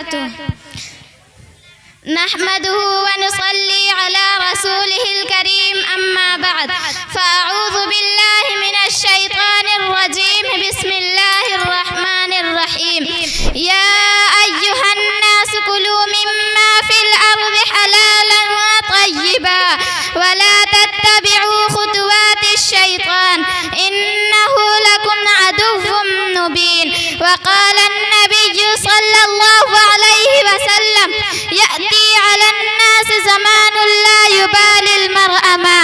وبركاته. نحمده ونصلي على رسوله الكريم أما بعد فأعوذ بالله من الشيطان الرجيم بسم الله الرحمن الرحيم. يا أيها الناس كلوا مما في الأرض حلالا وطيبا ولا تتبعوا خطوات الشيطان إنه لكم عدو مبين. وقال النبي صلى الله عليه وسلم يأتي على الناس زمان لا يبالي المرء ما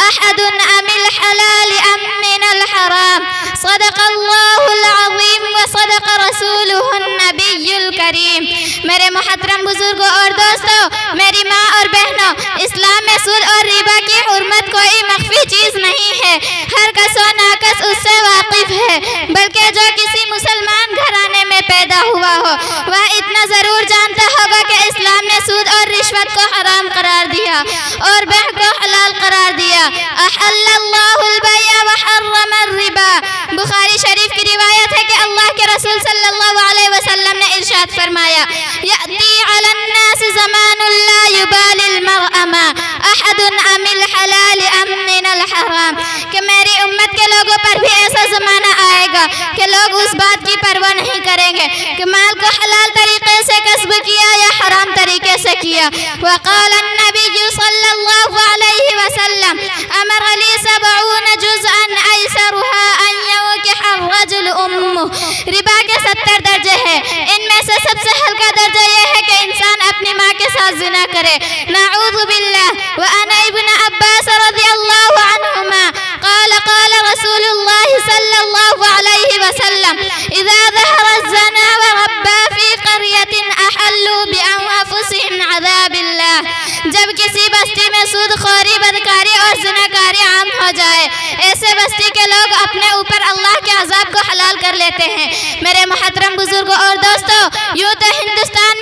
أحد أم الحلال أم من الحرام. صدق الله العظيم وصدق رسوله النبی الکریم. میرے محترم بزرگوں اور دوستوں، میری ماں اور بہنوں، اسلام میں سود اور ربا کی حرمت کوئی مخفی چیز نہیں ہے. ہر کس و ناکس اس سے واقف ہے، بلکہ جو کسی مسلمان گھرانے میں پیدا ہوا ہو وہ اتنا ضرور جانتا ہوگا کہ اسلام نے سود اور رشوت کو حرام قرار دیا اور بیع کو حلال قرار دیا. احل اللہ البیع وحرم الربا. بخاری شریف کی روایت ہے کہ اللہ کے رسول صلی اللہ علیہ وسلم نے ارشاد فرمایا یأتی علی الناس زمان لا یبالی المرء ما احد ام الحلال ام من الحرام. کہ میری امت کے لوگوں پر بھی ایسا زمانہ آئے گا کہ لوگ اس بات کی پرواہ نہیں کریں گے کہ مال کو حلال طریقے سے کسب کیا یا حرام طریقے سے کیا. وقال النبی صلی اللہ علیہ وسلم امر لی 70 جزءا ایسرها ان یوکح الرجل امه. ربا کے 70 درجے ہیں، ان میں سے سب سے ہلکا درجہ یہ ہے کہ انسان اپنی ماں کے ساتھ زنا کرے. نعوذ باللہ. وعن ابن عباس رضی اللہ عنہما قال قال رسول اللہ صلی اللہ علیہ وسلم اذا ظهر الزنا وربا في قرية احلوا بانفسهم عذاب اللہ. جب کسی بستی میں سود خوری، بدکاری اور زناکاری عام ہو جائے، ایسے بستی کے لوگ اپنے اوپر اللہ کے عذاب کو حلال کر لیتے ہیں. میرے محترم بزرگوں اور دوستوں، یوں تو ہندوستان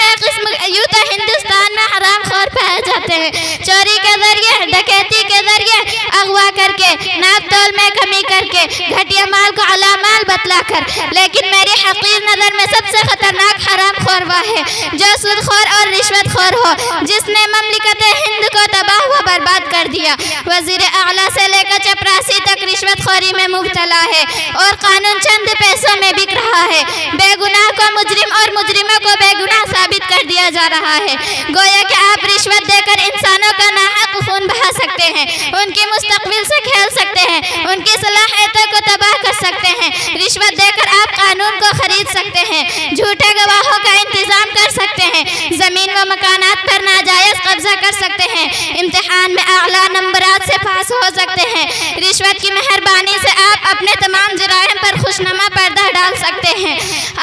میں حرام خور پائے جاتے ہیں. چوری کے ذریعے، ڈکیتی کے ذریعے، اغوا کر کے، ناپ تول میں کمی کر کے، گھٹیا مال کو اعلیٰ مال بتلا کر. لیکن میری حقیر نظر میں سب سے خطرناک حرام خور وہ ہے جو سود خور اور رشوت خور ہو، جس نے مملکت ہند کو تباہ و برباد کر دیا. وزیر اعلیٰ سے لے کر چپراسی تک رشوت خوری میں مبتلا ہے اور قانون چند پیسوں میں بک رہا ہے. بے گناہ کو مجرم اور مجرموں کو بے گناہ ثابت کر دیا جا رہا ہے. گویا کہ آپ رشوت دے کر انسانوں کا ناحق خون بہا سکتے ہیں، ان کی مستقبل سے کھیل سکتے ہیں، ان کی صلاحیتوں کو تباہ کر سکتے ہیں. رشوت دے کر آپ قانون کو خرید سکتے ہیں، جھوٹے گواہوں کا انتظام کر سکتے ہیں، زمین و مکانات پر ناجائز قبضہ کر سکتے ہیں، امتحان میں اعلیٰ نمبرات سے پاس ہو سکتے ہیں. رشوت کی مہربانی سے آپ اپنے تمام جرائم پر خوشنما پردہ ڈال سکتے ہیں.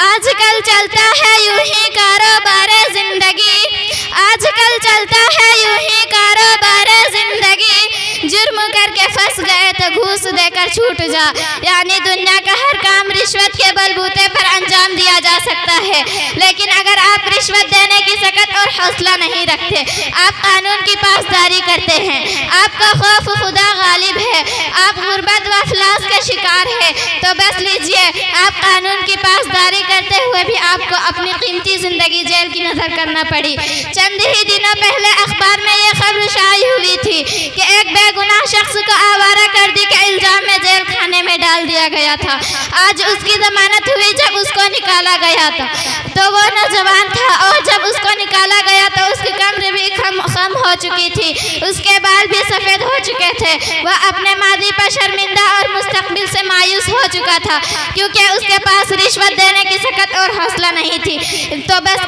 آج کل چلتا ہے یوں ہی کاروبار زندگی، آج کل چلتا ہے یوں ہی کاروبار زندگی. جرم کر کے پھنس گئے تو گھوس دے کر چھوٹ جا. یعنی دنیا کا ہر کام رشوت کے بلبوتے پر انجام دیا جا سکتا ہے. لیکن اگر آپ رشوت دینے کی سکت اور حوصلہ نہیں رکھتے، آپ قانون کی پاسداری کرتے ہیں، آپ کا خوف خدا غالب ہے، آپ غربت و افلاس کے شکار ہیں، تو بس لیجئے آپ قانون کی پاسداری کرتے ہوئے بھی آپ کو اپنی قیمتی زندگی جیل کی نظر کرنا پڑی. چند ہی دنوں پہلے اخبار میں یہ خبر شائع ہوئی تھی کہ ایک بے گناہ شخص کو آوارہ گردی کے الزام میں جیل خانے میں ڈال دیا گیا تھا. آج اس کی ضمانت ہوئی جب اس کو نکالا گیا تھا تو وہ نوجوان تھا، اور جب اس کو نکالا گیا تو اس کی کمر بھی خم ہو چکی تھی، اس کے بال بھی سفید ہو چکے تھے. وہ اپنے ماضی پر شرمندہ اور مستقبل سے مایوس ہو چکا تھا کیونکہ اس کے پاس رشوت دینے کی سکت اور حوصلہ نہیں تھی. تو بس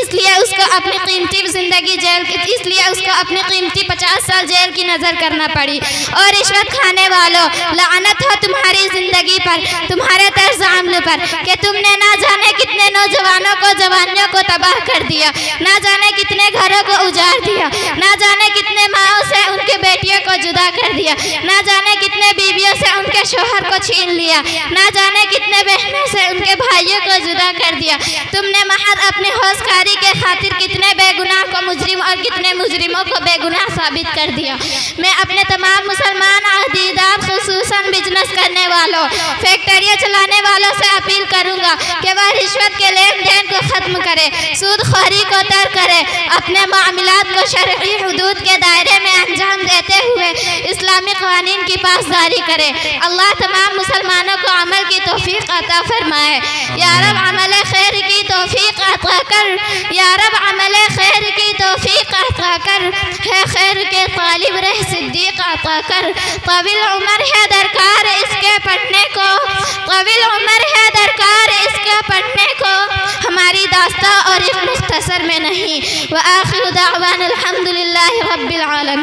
اس لیے اس کو اپنی قیمتی زندگی اس لیے اس کو اپنی قیمتی 50 سال جیل کی نظر کرنا پڑی. اور رشوت کھانے والوں، لعنت ہو تمہاری زندگی پر، تمہارے طرز عمل پر کہ تم نے نہ جانے کتنے نوجوانوں کو، جوانیوں کو تباہ کر دیا، نہ جانے کتنے گھروں کو اجاڑ دیا، نہ جانے کتنے ماؤں سے ان کے بیٹیوں کو جدا کر دیا، نہ جانے کتنے بیویوں سے ان کے شوہر کو چھین لیا، نہ جانے کتنے بہنوں سے ان کے بھائیوں کو جدا کر دیا. تم نے محض اپنی ہوشکاری کے خاطر کتنے بے گناہ کو مجرم اور کتنے مجرموں کو بے گناہ ثابت کر دیا۔ میں اپنے تمام مسلمان عہدیدار خصوصاً بزنس کرنے والوں، فیکٹریاں چلانے والوں سے اپیل کروں گا کہ وہ رشوت کے لین دین کو ختم کرے، سود خوری کو ترک کرے، اپنے معاملات کو شرعی حدود کے دائرے میں انجام دیتے ہوئے اسلامی قوانین کی پاسداری کرے۔ اللہ تمام مسلمانوں کو عمل کی توفیق عطا فرمائے۔ یا رب عمل خیر کی توفیق عطا کر، یا رب عمل خیر کی توفیق عطا کر، ہے خیر کے طالب رہ صدیق عطا کر۔ طویل عمر ہے درکار اس کے پڑھنے کو، طویل عمر ہے درکار اس کے پڑھنے کو، ہماری داستان اور ایک مختصر میں نہیں۔ وآخر دعوانا الحمدللہ رب العالمین۔